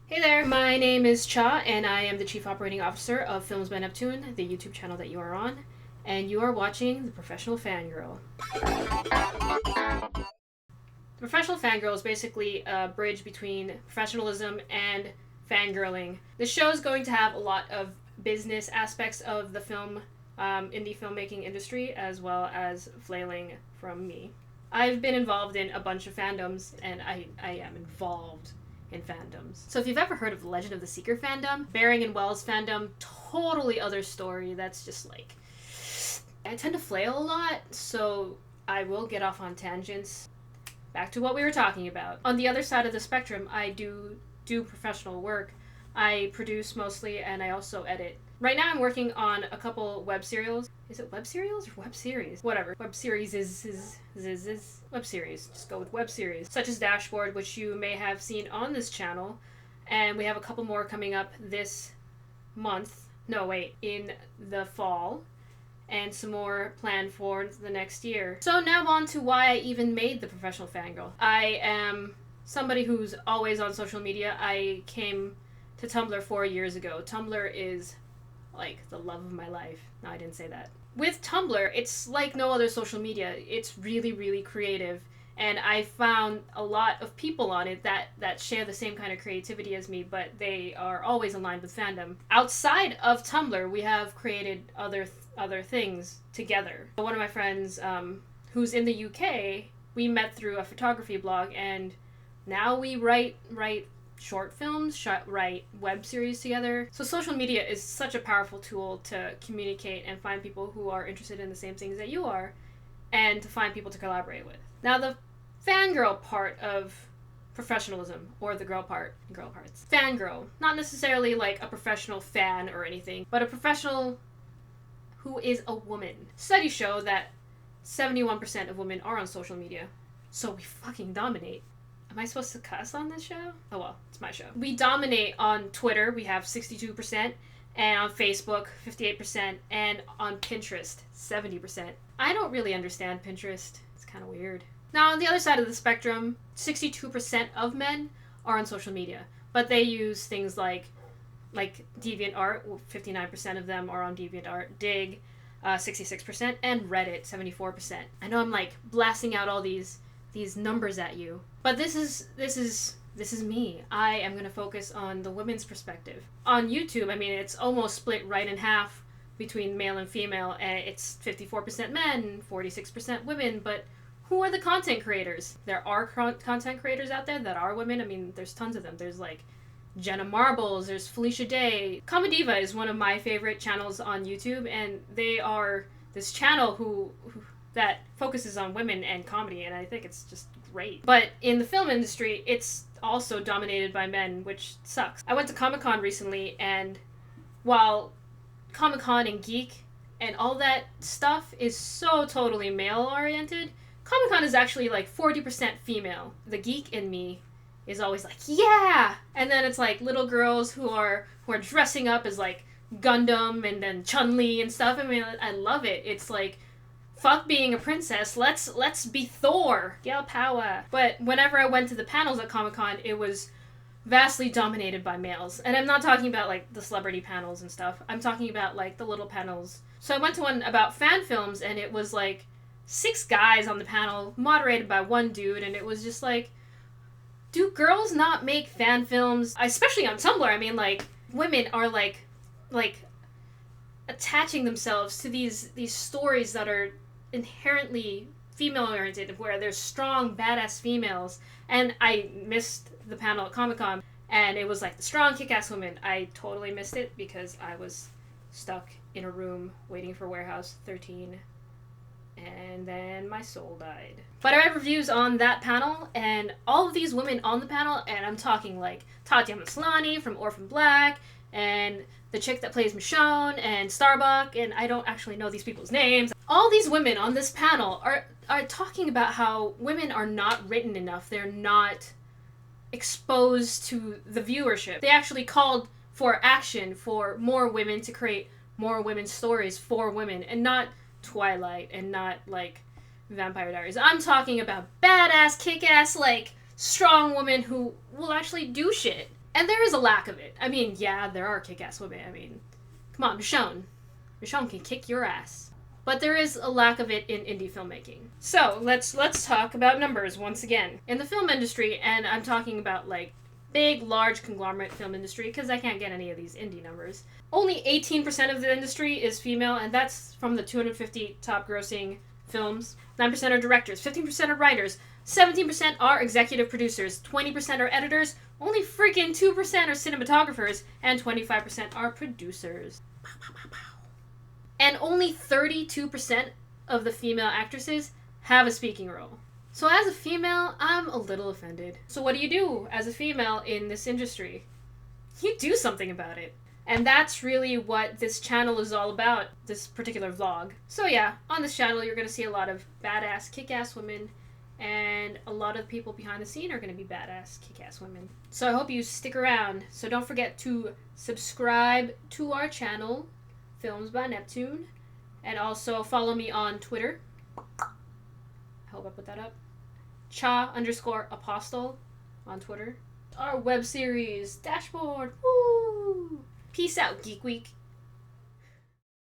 Hey there, my name is Cha, and I am the Chief Operating Officer of Films by Neptune, the YouTube channel that you are on, and you are watching The Professional Fangirl. The Professional Fangirl is basically a bridge between professionalism and fangirling. The show is going to have a lot of business aspects of the indie filmmaking industry, as well as flailing from me. I've been involved in a bunch of fandoms, and I am involved in fandoms. So if you've ever heard of the Legend of the Seeker fandom, Baring and Wells fandom, totally other story. That's just like, I tend to flail a lot, so I will get off on tangents. Back to what we were talking about. On the other side of the spectrum, I do professional work. I produce mostly, and I also edit. Right now I'm working on a couple web serials. Is it web serials or web series? Whatever. Web series is web series. Just go with web series. Such as Dashboard, which you may have seen on this channel. And we have a couple more coming up this month. No, wait. In the fall. And some more planned for the next year. So now on to why I even made the Professional Fangirl. I am somebody who's always on social media. I came to Tumblr 4 years ago. Tumblr is like the love of my life. No, I didn't say that. With Tumblr, it's like no other social media. It's really, really creative. And I found a lot of people on it that share the same kind of creativity as me, but they are always aligned with fandom. Outside of Tumblr, we have created other things together. One of my friends, who's in the UK, we met through a photography blog, and now we write short films, write web series together. So social media is such a powerful tool to communicate and find people who are interested in the same things that you are, and to find people to collaborate with. Now the fangirl part of professionalism, or the girl parts. Fangirl, not necessarily like a professional fan or anything, but a professional who is a woman. Studies show that 71% of women are on social media, so we fucking dominate. Am I supposed to cuss on this show? Oh well, it's my show. We dominate on Twitter, we have 62%, and on Facebook, 58%, and on Pinterest, 70%. I don't really understand Pinterest. It's kind of weird. Now, on the other side of the spectrum, 62% of men are on social media, but they use things like DeviantArt. 59% of them are on DeviantArt, Dig, 66%, and Reddit, 74%. I know I'm like blasting out all these numbers at you, but this is me. I am going to focus on the women's perspective. On YouTube, I mean, it's almost split right in half between male and female, and it's 54% men, 46% women, but who are the content creators? There are content creators out there that are women. I mean, there's tons of them. There's like Jenna Marbles, there's Felicia Day. Comediva is one of my favorite channels on YouTube, and they are this channel who that focuses on women and comedy, and I think it's just great. But in the film industry, it's also dominated by men, which sucks. I went to Comic-Con recently, and while Comic-Con and Geek and all that stuff is so totally male-oriented, Comic-Con is actually like 40% female. The geek in me is always like, yeah! And then it's like little girls who are dressing up as like Gundam and then Chun-Li and stuff. I mean, I love it. It's like, fuck being a princess. Let's be Thor. Gal power. But whenever I went to the panels at Comic-Con, it was vastly dominated by males. And I'm not talking about like the celebrity panels and stuff. I'm talking about like the little panels. So I went to one about fan films, and it was like 6 guys on the panel, moderated by one dude, and it was just like, do girls not make fan films? Especially on Tumblr, I mean, like, women are like attaching themselves to these stories that are inherently female-oriented, where there's strong, badass females. And I missed the panel at Comic-Con, and it was like the strong, kick-ass women. I totally missed it because I was stuck in a room waiting for Warehouse 13, and then my soul died. But I read reviews on that panel, and all of these women on the panel, and I'm talking like Tatiana Maslany from Orphan Black, and the chick that plays Michonne, and Starbuck, and I don't actually know these people's names. All these women on this panel are talking about how women are not written enough. They're not exposed to the viewership. They actually called for action for more women, to create more women's stories for women, and not Twilight, and not like Vampire Diaries. I'm talking about badass, kick-ass, like strong women who will actually do shit. And there is a lack of it. I mean, yeah, there are kick-ass women. I mean, come on, Michonne. Michonne can kick your ass. But there is a lack of it in indie filmmaking. So, let's talk about numbers once again. In the film industry, and I'm talking about, like, big, large conglomerate film industry, because I can't get any of these indie numbers. Only 18% of the industry is female, and that's from the 250 top grossing films. 9% are directors, 15% are writers, 17% are executive producers, 20% are editors, only freaking 2% are cinematographers, and 25% are producers. And only 32% of the female actresses have a speaking role. So as a female, I'm a little offended. So what do you do as a female in this industry? You do something about it. And that's really what this channel is all about, this particular vlog. So yeah, on this channel you're going to see a lot of badass, kick-ass women, and a lot of people behind the scene are going to be badass, kick-ass women. So I hope you stick around. So don't forget to subscribe to our channel, Films by Neptune, and also follow me on Twitter. I hope I put that up. Cha_Apostol on Twitter. Our web series, Dashboard. Woo! Peace out, Geek Week.